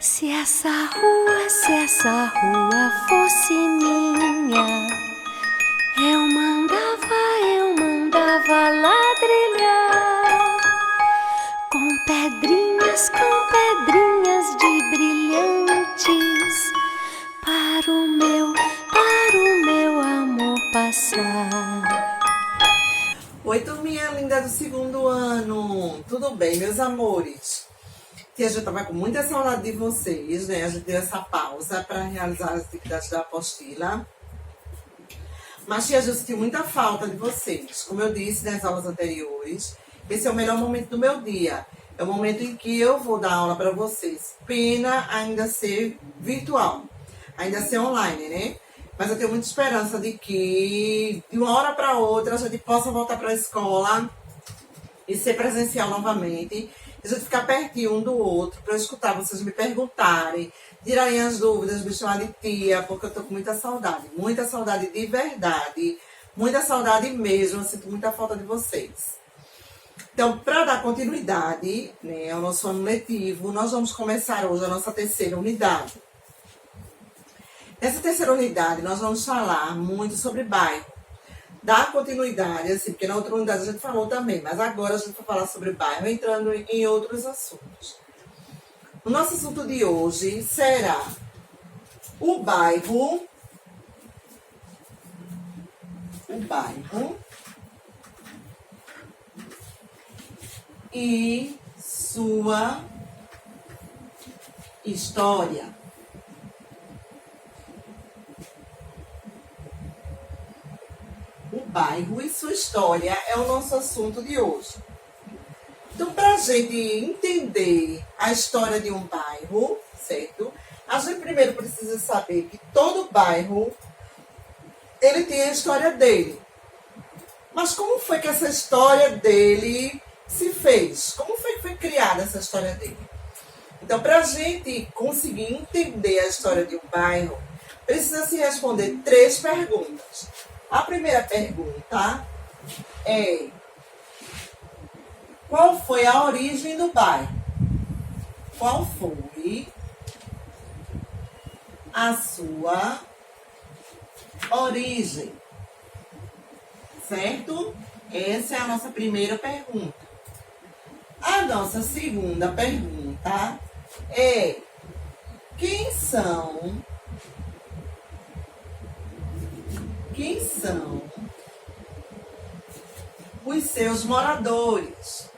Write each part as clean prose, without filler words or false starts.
Se essa rua fosse minha, eu mandava ladrilhar com pedrinhas de brilhantes para o meu amor passar. Oi, turminha linda do segundo ano, tudo bem, meus amores? Que a gente tava com muita saudade de vocês, né? A gente deu essa pausa para realizar as atividades da apostila. Mas, tia, eu senti muita falta de vocês. Como eu disse nas aulas anteriores, esse é o melhor momento do meu dia. É o momento em que eu vou dar aula para vocês. Pena ainda ser virtual, ainda ser online, né? Mas eu tenho muita esperança de que, de uma hora para outra, a gente possa voltar para a escola e ser presencial novamente. A gente ficar pertinho um do outro para escutar vocês me perguntarem, tirarem as dúvidas, me chamar de tia, porque eu tô com muita saudade de verdade, muita saudade mesmo, eu sinto muita falta de vocês. Então, para dar continuidade, né, ao nosso ano letivo, nós vamos começar hoje a nossa terceira unidade. Nessa terceira unidade, nós vamos falar muito sobre bairro. Dar continuidade, assim, porque na outra unidade a gente falou também, mas agora a gente vai falar sobre bairro, entrando em outros assuntos. O nosso assunto de hoje será o bairro e sua história. O bairro e sua história é o nosso assunto de hoje. Então, para a gente entender a história de um bairro, certo? A gente primeiro precisa saber que todo bairro, ele tem a história dele. Mas como foi que essa história dele se fez? Como foi que foi criada essa história dele? Então, para a gente conseguir entender a história de um bairro, precisa se responder 3 perguntas. A primeira pergunta é: qual foi a origem do bairro? Qual foi a sua origem? Certo? Essa é a nossa primeira pergunta. A nossa segunda pergunta é: quem são os seus moradores?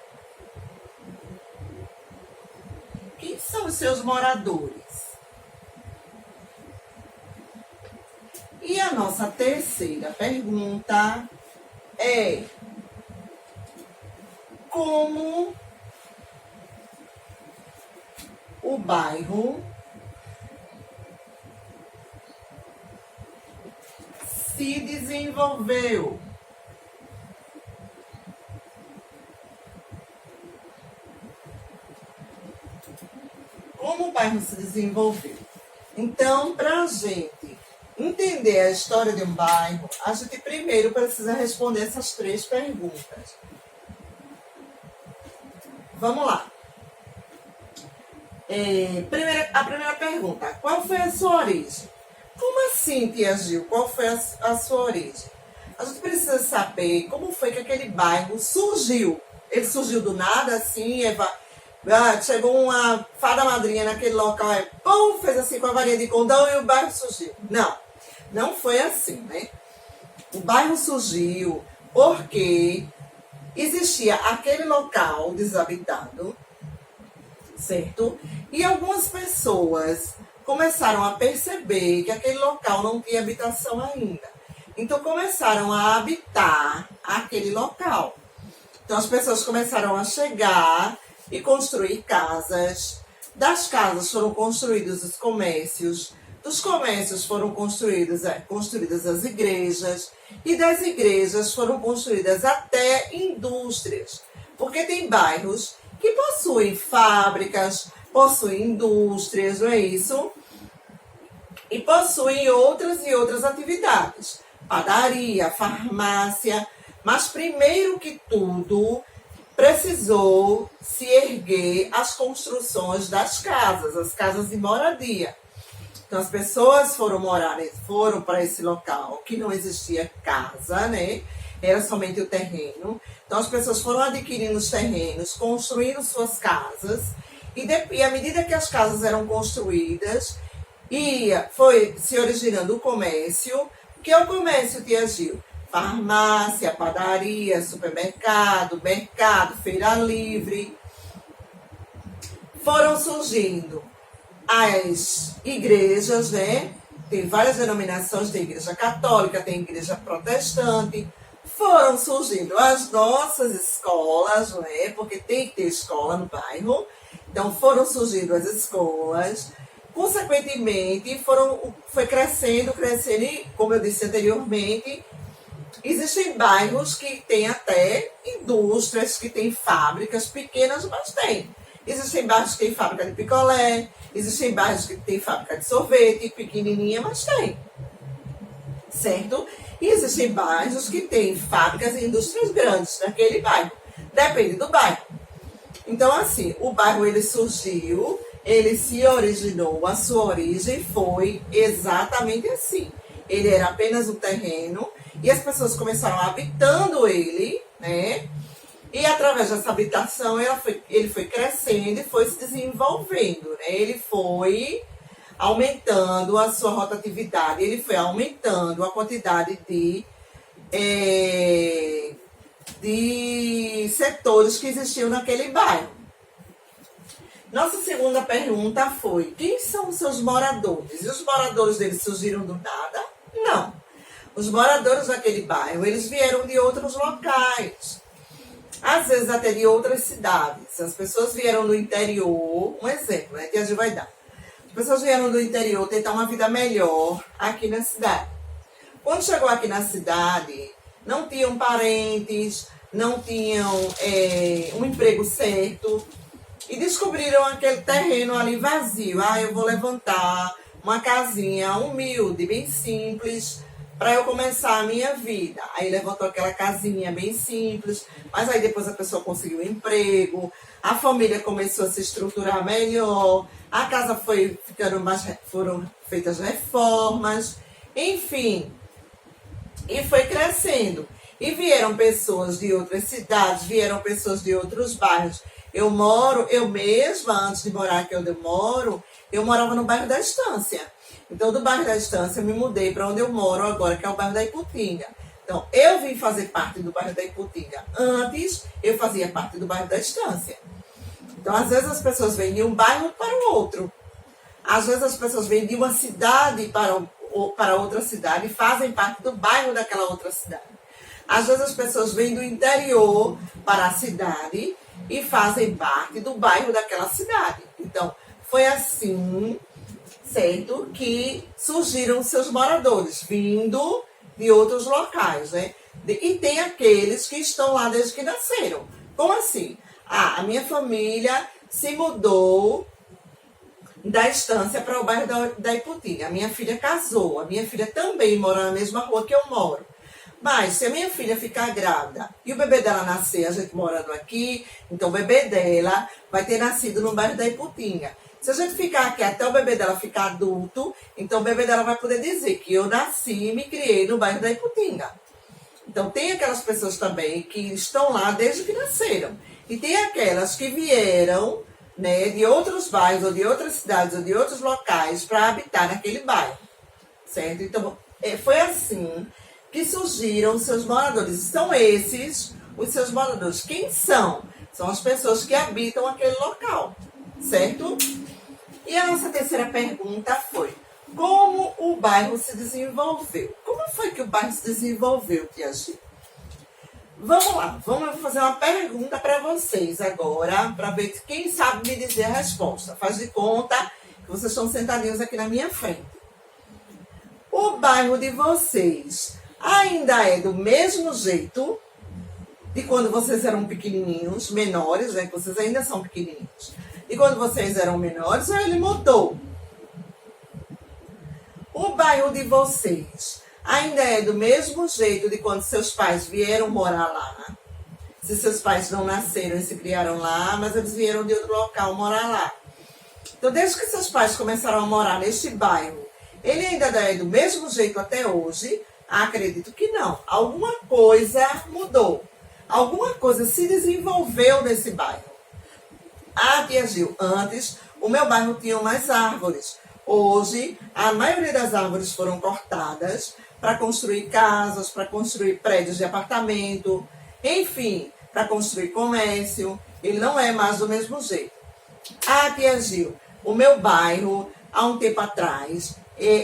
Quem são os seus moradores? E a nossa terceira pergunta é: como o bairro se desenvolveu? Como o bairro se desenvolveu? Então, para a gente entender a história de um bairro, a gente primeiro precisa responder essas 3 perguntas. Vamos lá. A primeira pergunta: qual foi a sua origem? Como assim, tia Gil? Qual foi a sua origem? A gente precisa saber como foi que aquele bairro surgiu. Ele surgiu do nada, assim, chegou uma fada madrinha naquele local, pum, fez assim com a varinha de condão e o bairro surgiu. Não foi assim, né? O bairro surgiu porque existia aquele local desabitado, certo? E algumas pessoas começaram a perceber que aquele local não tinha habitação ainda. Então começaram a habitar aquele local. Então as pessoas começaram a chegar e construir casas. Das casas foram construídos os comércios. Dos comércios foram construídas as igrejas. E das igrejas foram construídas até indústrias. Porque tem bairros que possuem fábricas, possuem indústrias, não é isso? E possuem outras atividades. Padaria, farmácia. Mas primeiro que tudo, precisou se erguer as construções das casas, as casas de moradia. Então as pessoas foram para esse local que não existia casa, né? Era somente o terreno. Então as pessoas foram adquirindo os terrenos, construindo suas casas, e à medida que as casas eram construídas, foi se originando o comércio. O que é o comércio, tia Gil? Farmácia, padaria, supermercado, mercado, feira livre. Foram surgindo as igrejas, né? Tem várias denominações, tem igreja católica, tem igreja protestante. Foram surgindo as nossas escolas, né? Porque tem que ter escola no bairro. Então foram surgindo as escolas. Consequentemente, foi crescendo, e, como eu disse anteriormente, existem bairros que têm até indústrias, que têm fábricas pequenas, mas tem. Existem bairros que têm fábrica de picolé, existem bairros que têm fábrica de sorvete, pequenininha, mas tem. Certo? E existem bairros que têm fábricas e indústrias grandes naquele bairro. Depende do bairro. Então, assim, o bairro ele surgiu, ele se originou, a sua origem foi exatamente assim. Ele era apenas um terreno e as pessoas começaram habitando ele, né? E através dessa habitação ele foi crescendo e foi se desenvolvendo, né? Ele foi aumentando a sua rotatividade, ele foi aumentando a quantidade de setores que existiam naquele bairro. Nossa segunda pergunta foi: quem são os seus moradores? E os moradores deles surgiram do nada? Não. Os moradores daquele bairro, eles vieram de outros locais. Às vezes até de outras cidades. As pessoas vieram do interior, um exemplo, né, que a gente vai dar. As pessoas vieram do interior tentar uma vida melhor aqui na cidade. Quando chegou aqui na cidade, não tinham parentes, não tinham um emprego certo, e descobriram aquele terreno ali vazio. Eu vou levantar uma casinha humilde, bem simples, para eu começar a minha vida. Aí levantou aquela casinha bem simples, mas aí depois a pessoa conseguiu um emprego, a família começou a se estruturar melhor, a casa foi ficando foram feitas reformas, enfim, e foi crescendo. E vieram pessoas de outras cidades, vieram pessoas de outros bairros. Eu mesma, antes de morar aqui onde eu moro, eu morava no bairro da Estância. Então, do bairro da Estância, eu me mudei para onde eu moro agora, que é o bairro da Iputinga. Então, eu vim fazer parte do bairro da Iputinga. Antes, eu fazia parte do bairro da Estância. Então, às vezes, as pessoas vêm de um bairro para o outro. Às vezes, as pessoas vêm de uma cidade para outra cidade e fazem parte do bairro daquela outra cidade. Às vezes, as pessoas vêm do interior para a cidade e fazem parte do bairro daquela cidade. Então, foi assim, certo, que surgiram seus moradores, vindo de outros locais, né? E tem aqueles que estão lá desde que nasceram. Como assim? A minha família se mudou da Estância para o bairro da Iputinga. A minha filha casou, a minha filha também mora na mesma rua que eu moro. Mas se a minha filha ficar grávida e o bebê dela nascer, a gente morando aqui, então o bebê dela vai ter nascido no bairro da Iputinga. Se a gente ficar aqui até o bebê dela ficar adulto, então o bebê dela vai poder dizer que eu nasci e me criei no bairro da Iputinga. Então tem aquelas pessoas também que estão lá desde que nasceram. E tem aquelas que vieram, né, de outros bairros, ou de outras cidades, ou de outros locais para habitar naquele bairro. Certo? Então foi assim que surgiram os seus moradores. São esses os seus moradores. Quem são? São as pessoas que habitam aquele local, certo? E a nossa terceira pergunta foi: como o bairro se desenvolveu? Como foi que o bairro se desenvolveu, tia Gil? Vamos lá, vamos fazer uma pergunta para vocês agora, para ver quem sabe me dizer a resposta. Faz de conta que vocês estão sentadinhos aqui na minha frente. O bairro de vocês ainda é do mesmo jeito de quando vocês eram pequenininhos, menores, né? Que vocês ainda são pequenininhos. E quando vocês eram menores, ele mudou. O bairro de vocês ainda é do mesmo jeito de quando seus pais vieram morar lá. se seus pais não nasceram e se criaram lá, mas eles vieram de outro local morar lá. Então, desde que seus pais começaram a morar neste bairro, ele ainda é do mesmo jeito até hoje? Acredito que não. Alguma coisa mudou. Alguma coisa se desenvolveu nesse bairro. Ah, tia Gil, antes o meu bairro tinha mais árvores. Hoje, a maioria das árvores foram cortadas para construir casas, para construir prédios de apartamento, enfim, para construir comércio. Ele não é mais do mesmo jeito. Ah, tia Gil, o meu bairro, há um tempo atrás,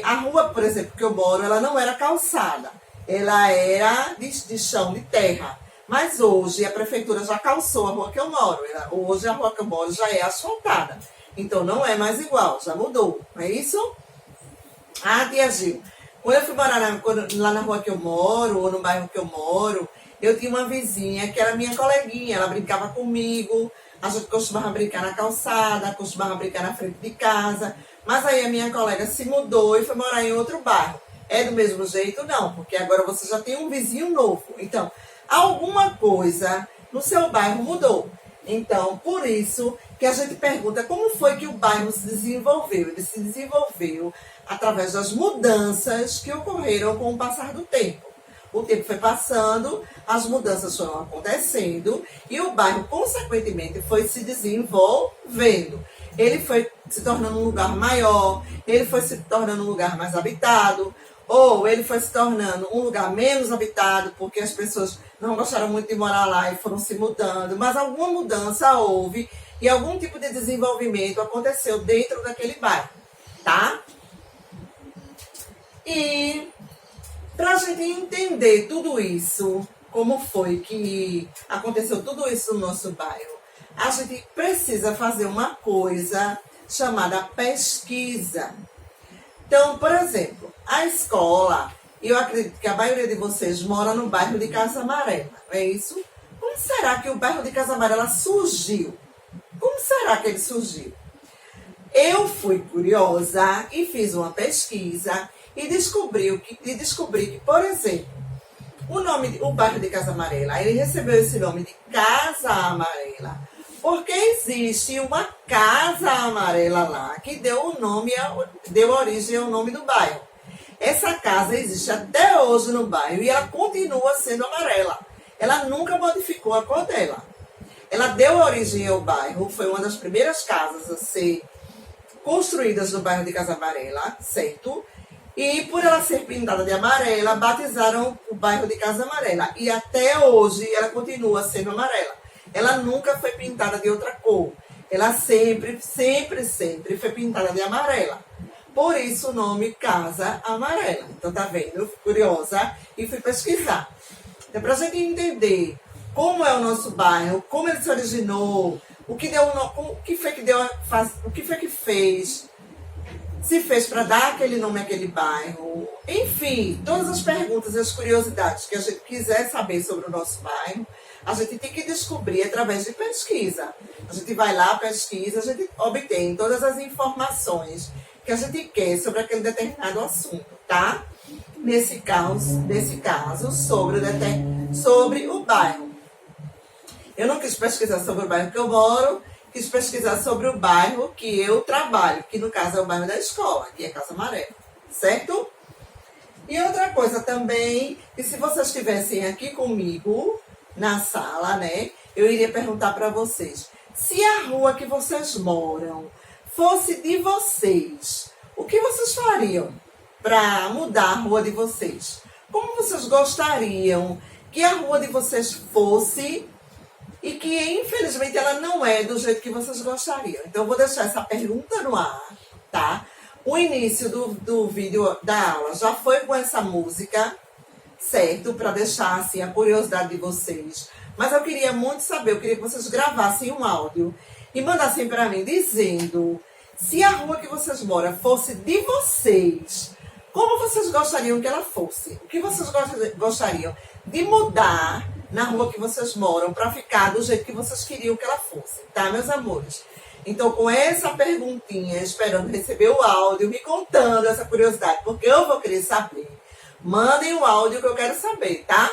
a rua, por exemplo, que eu moro, ela não era calçada. Ela era de chão, de terra. Mas hoje a prefeitura já calçou a rua que eu moro. Hoje a rua que eu moro já é asfaltada. Então não é mais igual, já mudou. Não é isso? Ah, tia Gil, quando eu fui morar lá na rua que eu moro, ou no bairro que eu moro, eu tinha uma vizinha que era minha coleguinha. Ela brincava comigo. A gente costumava brincar na calçada, costumava brincar na frente de casa. Mas aí a minha colega se mudou e foi morar em outro bairro. É do mesmo jeito? Não, porque agora você já tem um vizinho novo. Então, alguma coisa no seu bairro mudou. Então, por isso que a gente pergunta como foi que o bairro se desenvolveu. Ele se desenvolveu através das mudanças que ocorreram com o passar do tempo. O tempo foi passando, as mudanças foram acontecendo e o bairro, consequentemente, foi se desenvolvendo. Ele foi se tornando um lugar maior, ele foi se tornando um lugar mais habitado, ou ele foi se tornando um lugar menos habitado, porque as pessoas não gostaram muito de morar lá e foram se mudando, mas alguma mudança houve e algum tipo de desenvolvimento aconteceu dentro daquele bairro, tá? E para a gente entender tudo isso, como foi que aconteceu tudo isso no nosso bairro, a gente precisa fazer uma coisa chamada pesquisa. Então, por exemplo, a escola, eu acredito que a maioria de vocês mora no bairro de Casa Amarela, não é isso? Como será que o bairro de Casa Amarela surgiu? Como será que ele surgiu? Eu fui curiosa e fiz uma pesquisa e descobri que, por exemplo, o bairro de Casa Amarela, ele recebeu esse nome de Casa Amarela, porque existe uma casa amarela lá que deu origem ao nome do bairro. Essa casa existe até hoje no bairro e ela continua sendo amarela. Ela nunca modificou a cor dela. Ela deu origem ao bairro, foi uma das primeiras casas a ser construídas no bairro de Casa Amarela, certo? E por ela ser pintada de amarela, batizaram o bairro de Casa Amarela. E até hoje ela continua sendo amarela. Ela nunca foi pintada de outra cor. Ela sempre foi pintada de amarela. Por isso o nome Casa Amarela. Então tá vendo? Eu fui curiosa e fui pesquisar. Então, pra gente entender como é o nosso bairro, como ele se originou, o que foi que fez, se fez para dar aquele nome àquele bairro, enfim, todas as perguntas e as curiosidades que a gente quiser saber sobre o nosso bairro, a gente tem que descobrir através de pesquisa. A gente vai lá, pesquisa, a gente obtém todas as informações que a gente quer sobre aquele determinado assunto, tá? Nesse caso sobre o bairro. Eu não quis pesquisar sobre o bairro que eu moro, quis pesquisar sobre o bairro que eu trabalho, que no caso é o bairro da escola, que é Casa Amarela, certo? E outra coisa também, que se vocês estivessem aqui comigo na sala, né, eu iria perguntar para vocês, se a rua que vocês moram fosse de vocês, o que vocês fariam para mudar a rua de vocês? Como vocês gostariam que a rua de vocês fosse e que, infelizmente, ela não é do jeito que vocês gostariam? Então, eu vou deixar essa pergunta no ar, tá? O início do vídeo da aula já foi com essa música, certo? Para deixar, assim, a curiosidade de vocês. Mas eu queria muito saber, eu queria que vocês gravassem um áudio e mandassem para mim dizendo se a rua que vocês moram fosse de vocês, como vocês gostariam que ela fosse? O que vocês gostariam de mudar na rua que vocês moram para ficar do jeito que vocês queriam que ela fosse, tá, meus amores? Então, com essa perguntinha, esperando receber o áudio, me contando essa curiosidade, porque eu vou querer saber. Mandem o áudio que eu quero saber, tá?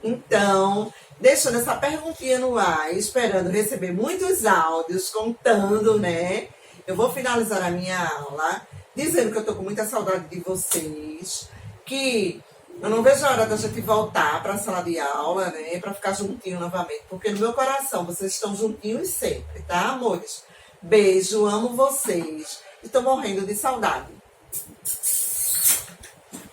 Então, deixando essa perguntinha no ar, esperando receber muitos áudios, contando, né? Eu vou finalizar a minha aula, dizendo que eu tô com muita saudade de vocês, que eu não vejo a hora da gente voltar para a sala de aula, né? Para ficar juntinho novamente, porque no meu coração vocês estão juntinhos sempre, tá, amores? Beijo, amo vocês e tô morrendo de saudade.